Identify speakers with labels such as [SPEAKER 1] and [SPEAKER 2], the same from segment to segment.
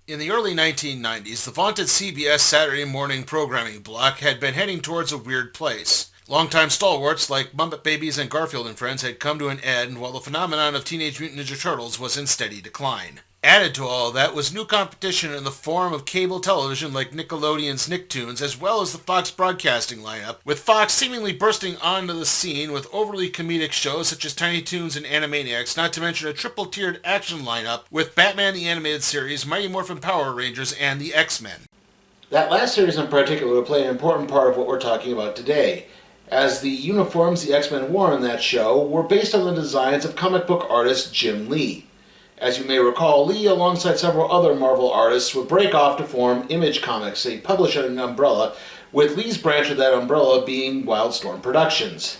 [SPEAKER 1] In the early 1990s, the vaunted CBS Saturday morning programming block had been heading towards a weird place. Longtime stalwarts like Muppet Babies and Garfield and Friends had come to an end, while the phenomenon of Teenage Mutant Ninja Turtles was in steady decline. Added to all of that was new competition in the form of cable television like Nickelodeon's Nicktoons, as well as the Fox broadcasting lineup, with Fox seemingly bursting onto the scene with overly comedic shows such as Tiny Toons and Animaniacs, not to mention a triple-tiered action lineup with Batman the Animated Series, Mighty Morphin Power Rangers, and the X-Men.
[SPEAKER 2] That last series in particular would play an important part of what we're talking about today, as the uniforms the X-Men wore in that show were based on the designs of comic book artist Jim Lee. As you may recall, Lee, alongside several other Marvel artists, would break off to form Image Comics, a publishing umbrella, with Lee's branch of that umbrella being Wildstorm Productions.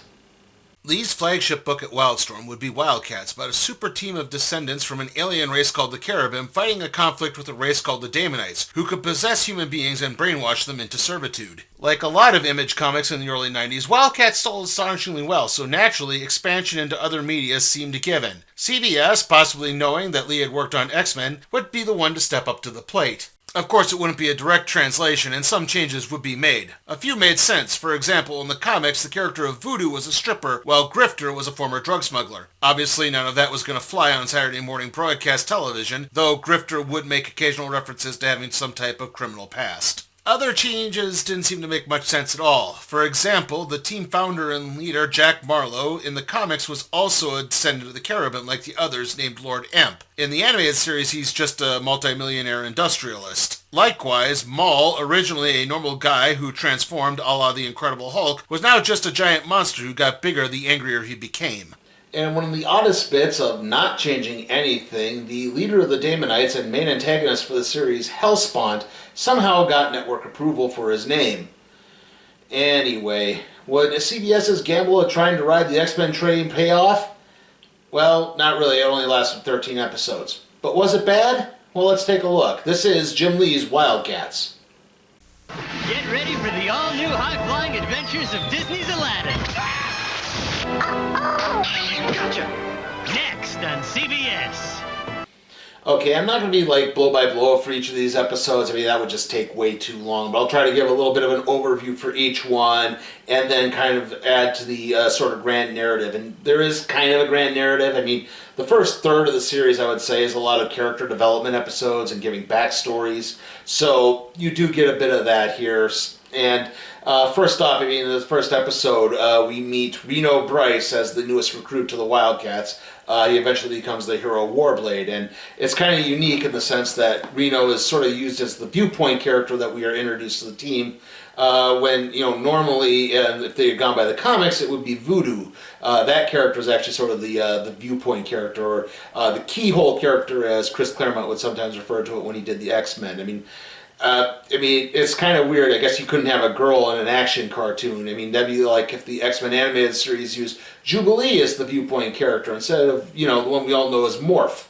[SPEAKER 1] Lee's flagship book at Wildstorm would be WildCATS, about a super team of descendants from an alien race called the Cherubim fighting a conflict with a race called the Damonites, who could possess human beings and brainwash them into servitude. Like a lot of Image Comics in the early 90s, WildCATS sold astonishingly well, so naturally expansion into other media seemed a given. CBS, possibly knowing that Lee had worked on X-Men, would be the one to step up to the plate. Of course, it wouldn't be a direct translation, and some changes would be made. A few made sense. For example, in the comics, the character of Voodoo was a stripper, while Grifter was a former drug smuggler. Obviously, none of that was going to fly on Saturday morning broadcast television, though Grifter would make occasional references to having some type of criminal past. Other changes didn't seem to make much sense at all. For example, the team founder and leader, Jack Marlowe, in the comics was also a descendant of the Cherubim like the others, named Lord Emp. In the animated series, he's just a multimillionaire industrialist. Likewise, Maul, originally a normal guy who transformed a la the Incredible Hulk, was now just a giant monster who got bigger the angrier he became.
[SPEAKER 2] And one of the oddest bits of not changing anything, the leader of the Damonites and main antagonist for the series, Hellspawn, somehow got network approval for his name. Anyway, would CBS's gamble of trying to ride the X-Men train pay off? Well, not really. It only lasted 13 episodes. But was it bad? Well, let's take a look. This is Jim Lee's WildCATS.
[SPEAKER 3] Get ready for the all-new high-flying adventures of Disney's Aladdin. Gotcha! Next on CBS.
[SPEAKER 2] Okay, I'm not going to be like blow by blow for each of these episodes. I mean, that would just take way too long. But I'll try to give a little bit of an overview for each one and then kind of add to the sort of grand narrative. And there is kind of a grand narrative. I mean, the first third of the series, I would say, is a lot of character development episodes and giving backstories. So you do get a bit of that here. And first off, I mean, in the first episode, we meet Reno Bryce as the newest recruit to the WildCATS. He eventually becomes the hero Warblade, and it's kind of unique in the sense that Reno is sort of used as the viewpoint character that we are introduced to the team. When, normally, if they had gone by the comics, it would be Voodoo. That character is actually sort of the viewpoint character, or the keyhole character, as Chris Claremont would sometimes refer to it when he did the X-Men. I mean, it's kind of weird. I guess you couldn't have a girl in an action cartoon. I mean, that'd be like if the X-Men animated series used Jubilee as the viewpoint character instead of, the one we all know as Morph.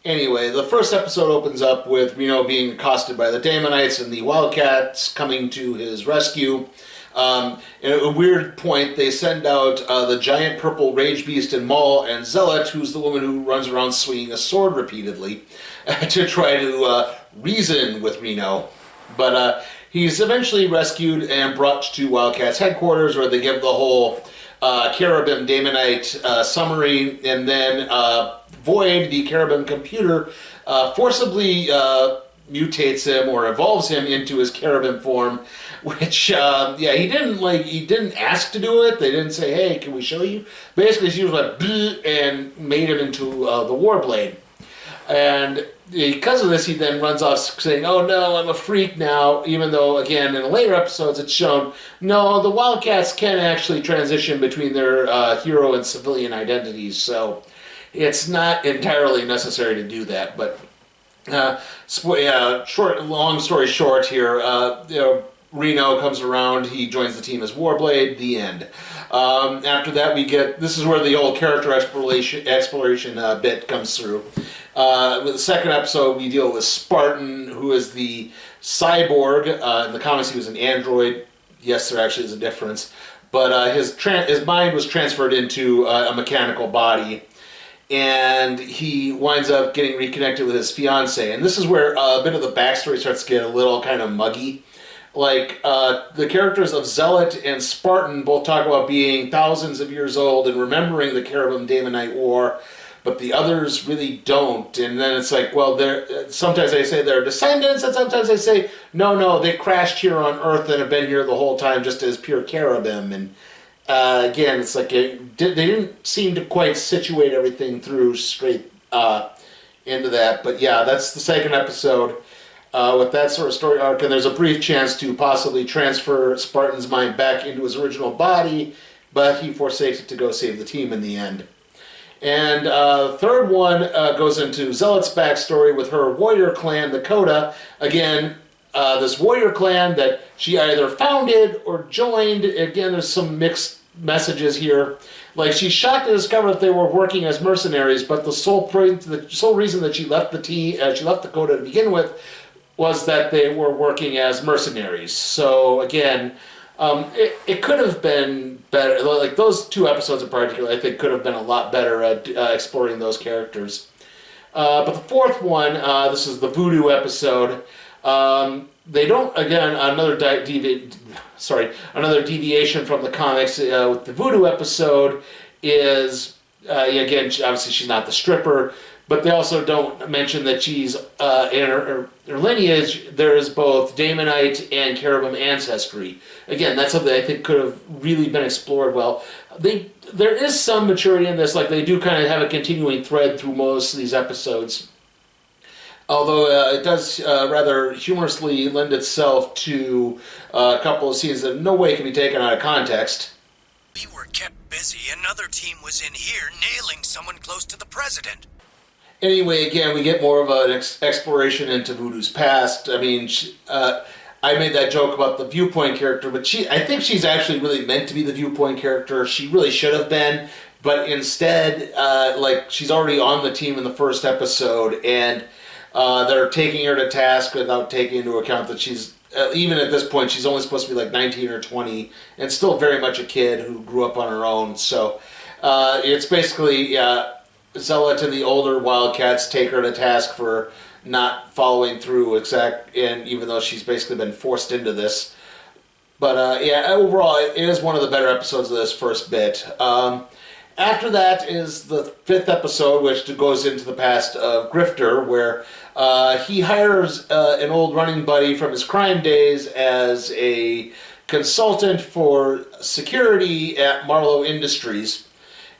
[SPEAKER 2] Anyway, the first episode opens up with Reno being accosted by the Damonites and the WildCATS coming to his rescue. At a weird point, they send out the giant purple rage beast and Maul and Zealot, who's the woman who runs around swinging a sword repeatedly, to try to reason with Reno. But he's eventually rescued and brought to WildCATS headquarters, where they give the whole Cherubim Damonite summary, and then Void, the Cherubim computer, forcibly mutates him or evolves him into his Cherubim form, which he didn't ask to do it. They didn't say, hey, can we show you? Basically, she was like, bleh, and made him into the Warblade. And because of this, he then runs off saying, oh no, I'm a freak now, even though, again, in the later episodes it's shown, no, the WildCATS can actually transition between their hero and civilian identities, so it's not entirely necessary to do that. But long story short here, Reno comes around, he joins the team as Warblade, the end. After that this is where the old character exploration bit comes through. With the second episode, we deal with Spartan, who is the cyborg. In the comics, he was an android. Yes, there actually is a difference. But his mind was transferred into a mechanical body. and he winds up getting reconnected with his fiance. And this is where a bit of the backstory starts to get a little kind of muggy. Like, the characters of Zealot and Spartan both talk about being thousands of years old and remembering the Cherubim Daemonite War, but the others really don't. And then it's like, well, sometimes they say they're descendants, and sometimes they say, no, they crashed here on Earth and have been here the whole time just as pure Cherubim. And again, it's like they didn't seem to quite situate everything through straight into that. But yeah, that's the second episode. With that sort of story arc, and there's a brief chance to possibly transfer Spartan's mind back into his original body, but he forsakes it to go save the team in the end. And the third one goes into Zealot's backstory with her warrior clan, the Coda. Again, this warrior clan that she either founded or joined. Again, there's some mixed messages here. Like, she's shocked to discover that they were working as mercenaries, but the sole reason that she left the Coda to begin with was that they were working as mercenaries. So again, it could have been better. Like, those two episodes in particular, I think, could have been a lot better at exploring those characters. But the fourth one, this is the Voodoo episode. They don't, again, another deviation from the comics with the Voodoo episode is, again, obviously she's not the stripper, but they also don't mention that she's, in her lineage, there is both Daemonite and Cherubim ancestry. Again, that's something I think could have really been explored well. There is some maturity in this, like they do kind of have a continuing thread through most of these episodes. Although it does rather humorously lend itself to a couple of scenes that in no way can be taken out of context.
[SPEAKER 4] We were kept busy. Another team was in here nailing someone close to the president.
[SPEAKER 2] Anyway, again, we get more of an exploration into Voodoo's past. I mean, I made that joke about the Viewpoint character, but I think she's actually really meant to be the Viewpoint character. She really should have been, but instead, like, she's already on the team in the first episode, and they're taking her to task without taking into account that she's, even at this point, she's only supposed to be like 19 or 20, and still very much a kid who grew up on her own. So it's basically... Zealot and the older WildCATS take her to task for not following through and even though she's basically been forced into this. But yeah, overall, it is one of the better episodes of this first bit. After that is the fifth episode, which goes into the past of Grifter, where he hires an old running buddy from his crime days as a consultant for security at Marlowe Industries.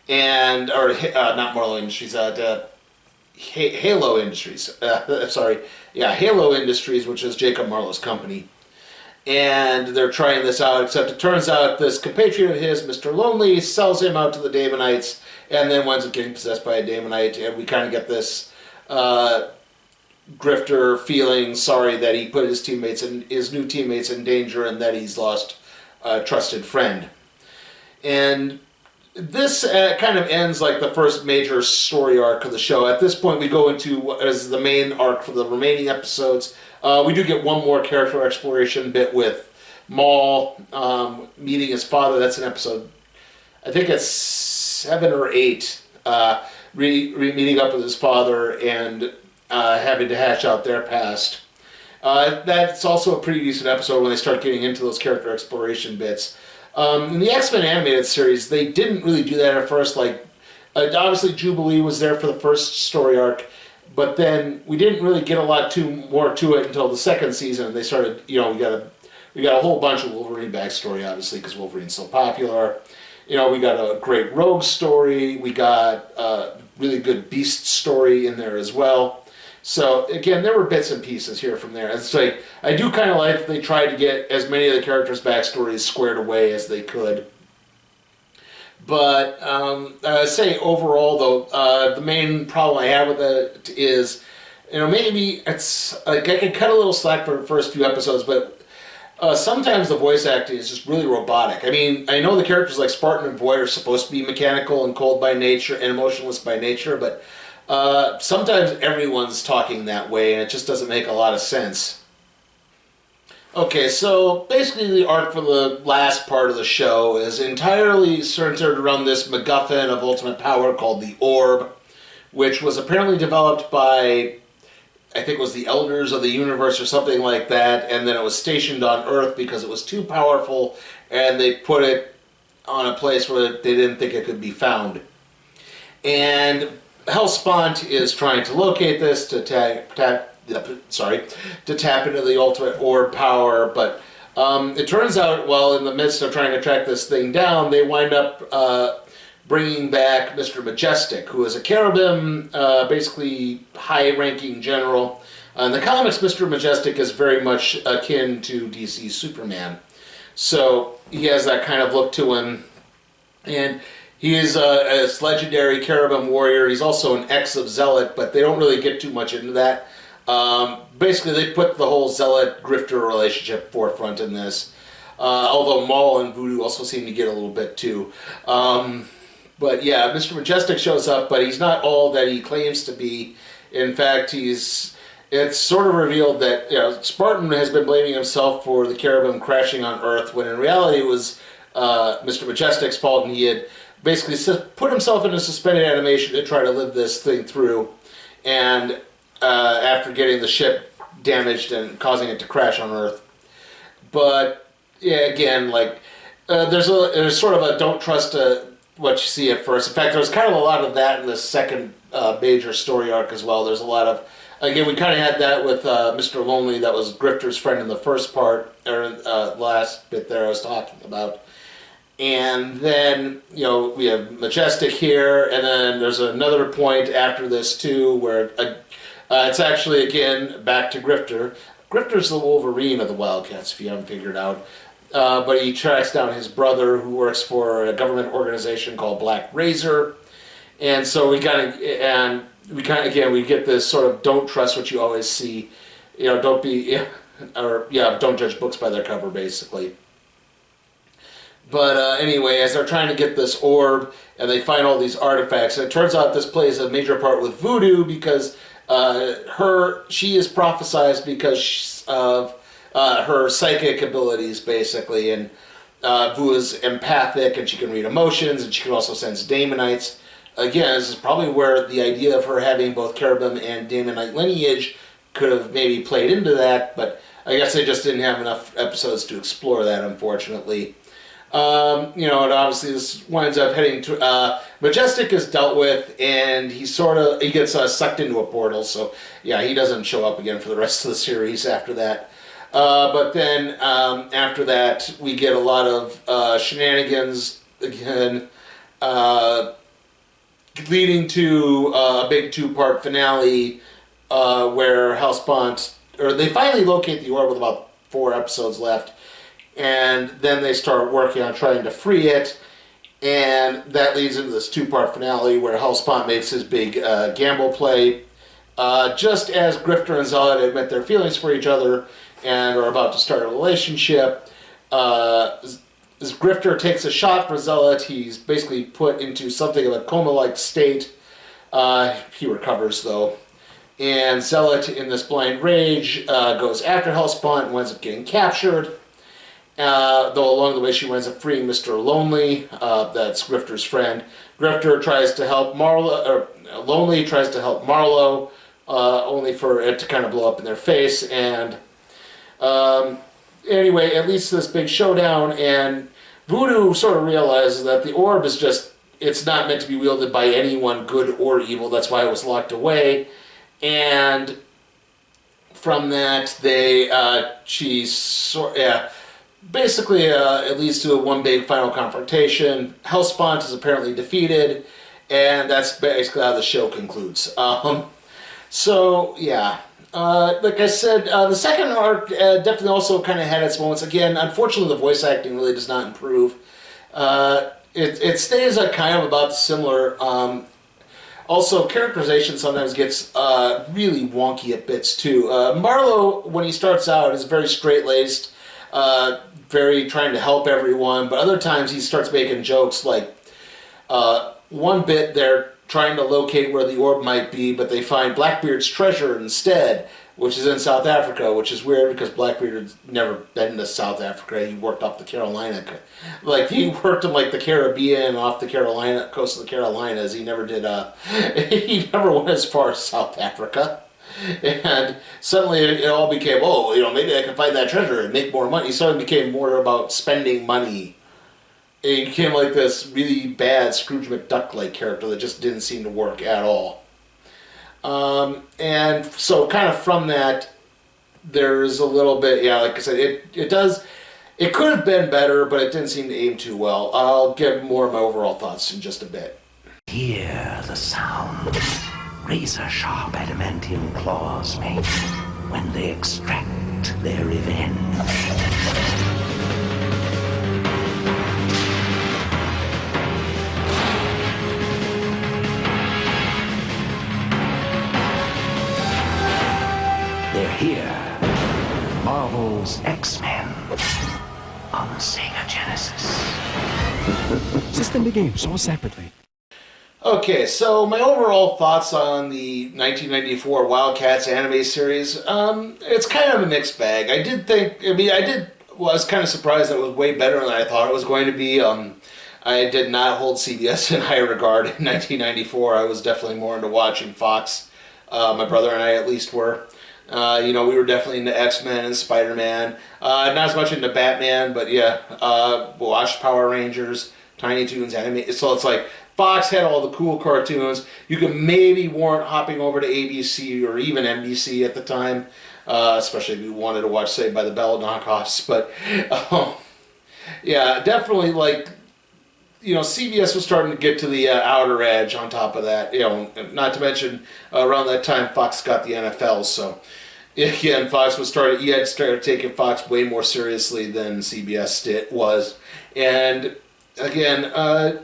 [SPEAKER 2] Not Marlowe Industries, Halo Industries. Halo Industries, which is Jacob Marlowe's company. And they're trying this out, except it turns out this compatriot of his, Mr. Lonely, sells him out to the Daemonites, and then winds up getting possessed by a Daemonite, and we kind of get this Grifter feeling sorry that he put his new teammates in danger, and that he's lost a trusted friend. And this kind of ends like the first major story arc of the show. At this point, we go into what is the main arc for the remaining episodes. We do get one more character exploration bit with Maul meeting his father. That's an episode, I think it's 7 or 8, meeting up with his father and having to hash out their past. That's also a pretty decent episode when they start getting into those character exploration bits. In the X-Men animated series, they didn't really do that at first. Like, obviously Jubilee was there for the first story arc, but then we didn't really get a lot more to it until the second season. And they started, we got a whole bunch of Wolverine backstory, obviously, because Wolverine's so popular. We got a great Rogue story. We got a really good Beast story in there as well. So, again, there were bits and pieces here from there. As I say, I do kind of like that they tried to get as many of the characters' backstories squared away as they could. But, I say overall, though, the main problem I have with it is, maybe it's, like, I could cut a little slack for the first few episodes, but sometimes the voice acting is just really robotic. I mean, I know the characters like Spartan and Void are supposed to be mechanical and cold by nature and emotionless by nature, but sometimes everyone's talking that way, and it just doesn't make a lot of sense. Okay, so basically the arc for the last part of the show is entirely centered around this MacGuffin of ultimate power called the Orb. which was apparently developed by, I think it was the Elders of the Universe or something like that, and then it was stationed on Earth because it was too powerful, and they put it on a place where they didn't think it could be found. And Hellspawn is trying to locate this to tap into the ultimate orb power, but it turns out, while in the midst of trying to track this thing down, they wind up bringing back Mr. Majestic, who is a Cherubim, basically high-ranking general. In the comics, Mr. Majestic is very much akin to DC's Superman. So he has that kind of look to him. And he is a legendary Cherubim warrior. He's also an ex of Zealot, but they don't really get too much into that. Basically, they put the whole Zealot-Grifter relationship forefront in this. Although Maul and Voodoo also seem to get a little bit too. But yeah, Mr. Majestic shows up, but he's not all that he claims to be. In fact, it's sort of revealed that Spartan has been blaming himself for the Cherubim crashing on Earth, when in reality it was Mr. Majestic's fault, and he had basically put himself in a suspended animation to try to live this thing through. And after getting the ship damaged and causing it to crash on Earth. But yeah, again, like there's sort of a don't trust what you see at first. In fact, there's kind of a lot of that in the second major story arc as well. There's a lot of, again, we kind of had that with Mr. Lonely, that was Grifter's friend in the first part, or last bit there I was talking about. And then, we have Majestic here, and then there's another point after this too, where it's actually, again, back to Grifter. Grifter's the Wolverine of the WildCATS, if you haven't figured out. But he tracks down his brother, who works for a government organization called Black Razor, and so we get this sort of don't trust what you always see, don't judge books by their cover, basically. But anyway, as they're trying to get this orb, and they find all these artifacts, and it turns out this plays a major part with Voodoo, because she is prophesized because of her psychic abilities, basically, and Vu is empathic, and she can read emotions, and she can also sense Daemonites. Again, this is probably where the idea of her having both Cherubim and Daemonite lineage could have maybe played into that, but I guess they just didn't have enough episodes to explore that, unfortunately. And obviously this winds up heading to... Majestic is dealt with, and he gets sucked into a portal, so yeah, he doesn't show up again for the rest of the series after that. But then after that, we get a lot of shenanigans again, leading to a big two-part finale where Hellspawn, they finally locate the orb with about 4 episodes left, and then they start working on trying to free it, and that leads into this two-part finale where Hellspawn makes his big gamble play. Just as Grifter and Zealot admit their feelings for each other and are about to start a relationship, as Grifter takes a shot for Zealot, he's basically put into something of a coma-like state. He recovers, though. And Zealot, in this blind rage, goes after Hellspawn and winds up getting captured. Though along the way she winds up freeing Mr. Lonely, that's Grifter's friend. Grifter tries to help Lonely tries to help Marlowe, only for it to kind of blow up in their face. And anyway, it leads to this big showdown, and Voodoo sort of realizes that the orb is it's not meant to be wielded by anyone, good or evil. That's why it was locked away. And from that, basically, it leads to one big final confrontation. Hellspawn is apparently defeated, and that's basically how the show concludes. So, yeah. Like I said, the second arc definitely also kind of had its moments. Again, unfortunately, the voice acting really does not improve. It stays kind of about similar. Also, characterization sometimes gets really wonky at bits, too. Marlowe, when he starts out, is very straight-laced, very trying to help everyone, but other times he starts making jokes like one bit they're trying to locate where the orb might be, but they find Blackbeard's treasure instead. which is in South Africa, which is weird because Blackbeard's never been to South Africa. He worked off the Carolina, like he worked in like the Caribbean, off the Carolina coast of the Carolinas. He never did. He never went as far as South Africa. And suddenly it all became, oh, maybe I can find that treasure and make more money. It suddenly became more about spending money. It became like this really bad Scrooge McDuck-like character that just didn't seem to work at all. And so kind of from that, there's a little bit, like I said, it could have been better, but it didn't seem to aim too well. I'll give more of my overall thoughts in just a bit.
[SPEAKER 5] Hear the sound razor-sharp adamantium claws make when they extract their revenge. They're here. Marvel's X-Men on Sega Genesis.
[SPEAKER 6] System the game, sold separately.
[SPEAKER 2] Okay, so my overall thoughts on the 1994 WildCATS anime series, it's kind of a mixed bag. I was kind of surprised that it was way better than I thought it was going to be. I did not hold CBS in high regard in 1994. I was definitely more into watching Fox. My brother and I at least were. We were definitely into X-Men and Spider-Man. Not as much into Batman, but yeah, watched Power Rangers, Tiny Toons, anime. So it's like Fox had all the cool cartoons. You could maybe warrant hopping over to ABC or even NBC at the time, especially if you wanted to watch Saved by the Bell knockoffs. But yeah, definitely like, CBS was starting to get to the outer edge on top of that. Not to mention around that time Fox got the NFL, so again, Fox was started taking Fox way more seriously than CBS was. And again,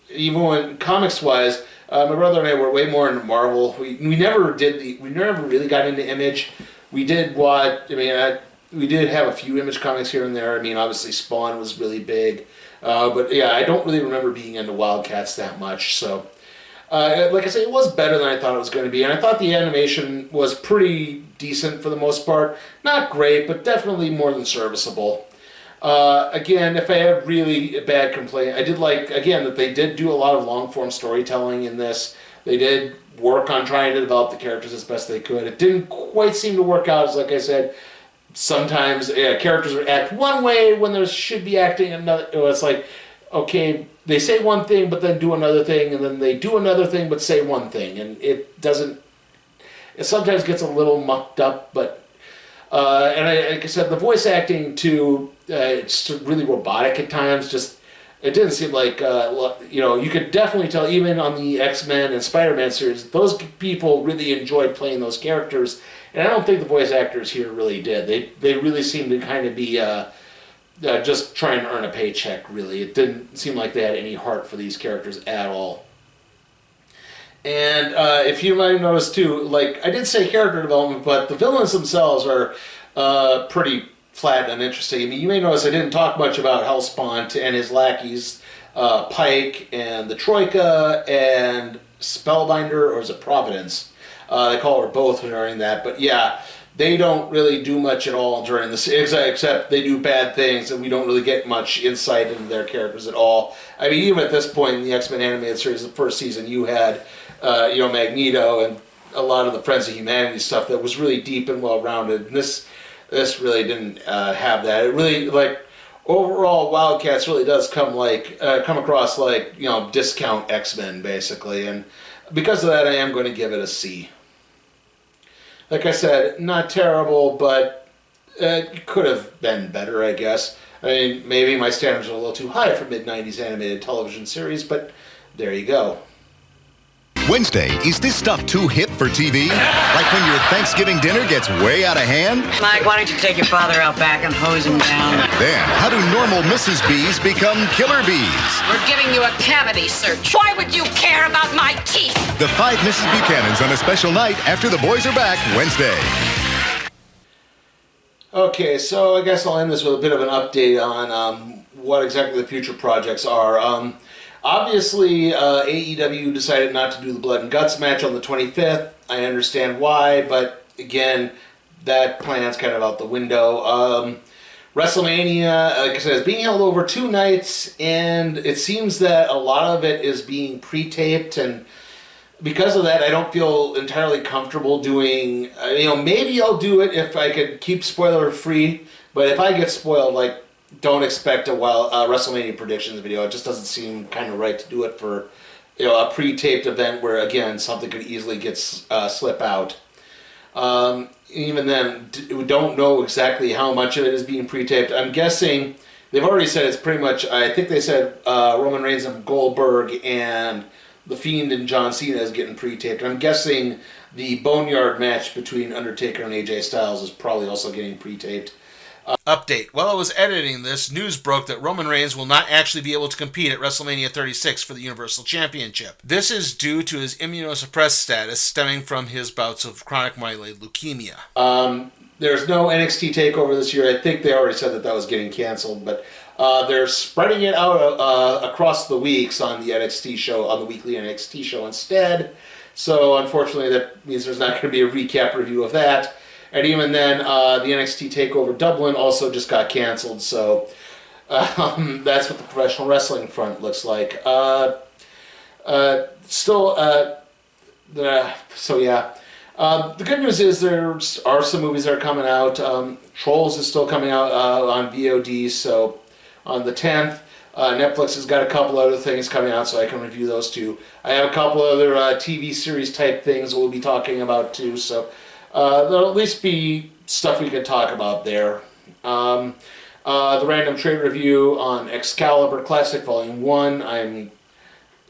[SPEAKER 2] even when comics-wise, my brother and I were way more into Marvel. We never really got into Image. We did we did have a few Image comics here and there. Obviously Spawn was really big. But yeah, I don't really remember being into WildCATS that much. So, like I say, it was better than I thought it was going to be. And I thought the animation was pretty decent for the most part. Not great, but definitely more than serviceable. Again, if I had really a bad complaint, I did like, again, that they did do a lot of long-form storytelling in this. They did work on trying to develop the characters as best they could. It didn't quite seem to work out, as like I said. Sometimes characters act one way when there should be acting another. It's like, okay, they say one thing but then do another thing, and then they do another thing but say one thing, and it doesn't. It sometimes gets a little mucked up, but like I said, the voice acting too, it's really robotic at times. Just it didn't seem like you could definitely tell even on the X-Men and Spider-Man series, those people really enjoyed playing those characters. And I don't think the voice actors here really did. They really seemed to kind of be just trying to earn a paycheck, really. It didn't seem like they had any heart for these characters at all. And if you might notice too, like I did say character development, but the villains themselves are pretty flat and uninteresting. You may notice I didn't talk much about Hellspawn and his lackeys, Pike and the Troika and Spellbinder, or is it Providence? They call her both during that, but yeah, they don't really do much at all during this, except they do bad things, and we don't really get much insight into their characters at all. Even at this point in the X-Men animated series, the first season, you had, Magneto and a lot of the Friends of Humanity stuff that was really deep and well-rounded. And this really didn't have that. It really, overall, WildCATS really does come across like, discount X-Men, basically, and because of that, I am going to give it a C. Like I said, not terrible, but it could have been better, I guess. Maybe my standards are a little too high for mid-90s animated television series, but there you go.
[SPEAKER 7] Wednesday, is this stuff too hip for TV? Like when your Thanksgiving dinner gets way out of hand?
[SPEAKER 8] Mike, why don't you take your father out back and hose him down?
[SPEAKER 7] Then, how do normal Mrs. Bees become killer bees?
[SPEAKER 9] We're giving you a cavity search. Why would you care about my teeth?
[SPEAKER 7] The 5 Mrs. Buchanans on a special night after the boys are back Wednesday.
[SPEAKER 2] Okay, so I guess I'll end this with a bit of an update on what exactly the future projects are. Obviously, AEW decided not to do the Blood and Guts match on the 25th. I understand why, but again, that plan's kind of out the window. WrestleMania, like I said, is being held over 2 nights, and it seems that a lot of it is being pre-taped, and because of that, I don't feel entirely comfortable doing, maybe I'll do it if I could keep spoiler-free, but if I get spoiled, like, don't expect a WrestleMania predictions video. It just doesn't seem kind of right to do it for, a pre-taped event where, again, something could easily get slip out. Even then, we don't know exactly how much of it is being pre-taped. I'm guessing, they've already said it's pretty much, I think they said Roman Reigns and Goldberg and The Fiend and John Cena is getting pre-taped. I'm guessing the Boneyard match between Undertaker and AJ Styles is probably also getting pre-taped.
[SPEAKER 1] Update. While I was editing this, news broke that Roman Reigns will not actually be able to compete at WrestleMania 36 for the Universal Championship. This is due to his immunosuppressed status stemming from his bouts of chronic myeloid leukemia.
[SPEAKER 2] There's no NXT TakeOver this year. I think they already said that was getting canceled, but they're spreading it out across the weeks on the NXT show, on the weekly NXT show instead. So unfortunately, that means there's not going to be a recap review of that. And even then, the NXT TakeOver Dublin also just got canceled. So that's what the professional wrestling front looks like. The good news is there are some movies that are coming out. Trolls is still coming out on VOD, so on the 10th. Netflix has got a couple other things coming out, so I can review those too. I have a couple other TV series type things we'll be talking about too, so there'll at least be stuff we can talk about there. The random trade review on Excalibur Classic Volume 1, I'm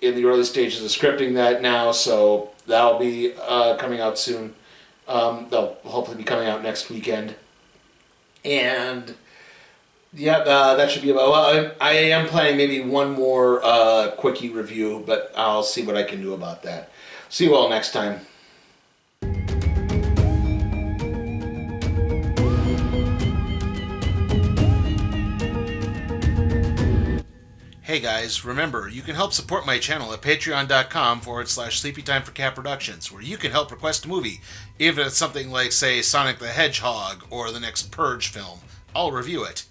[SPEAKER 2] in the early stages of scripting that now, so that'll be coming out soon. They'll hopefully be coming out next weekend. And yeah, that should be about. Well, I am planning maybe one more quickie review, but I'll see what I can do about that. See you all next time.
[SPEAKER 1] Hey guys, remember, you can help support my channel at patreon.com/sleepytimeforcat productions, where you can help request a movie, even if it's something like, say, Sonic the Hedgehog or the next Purge film. I'll review it.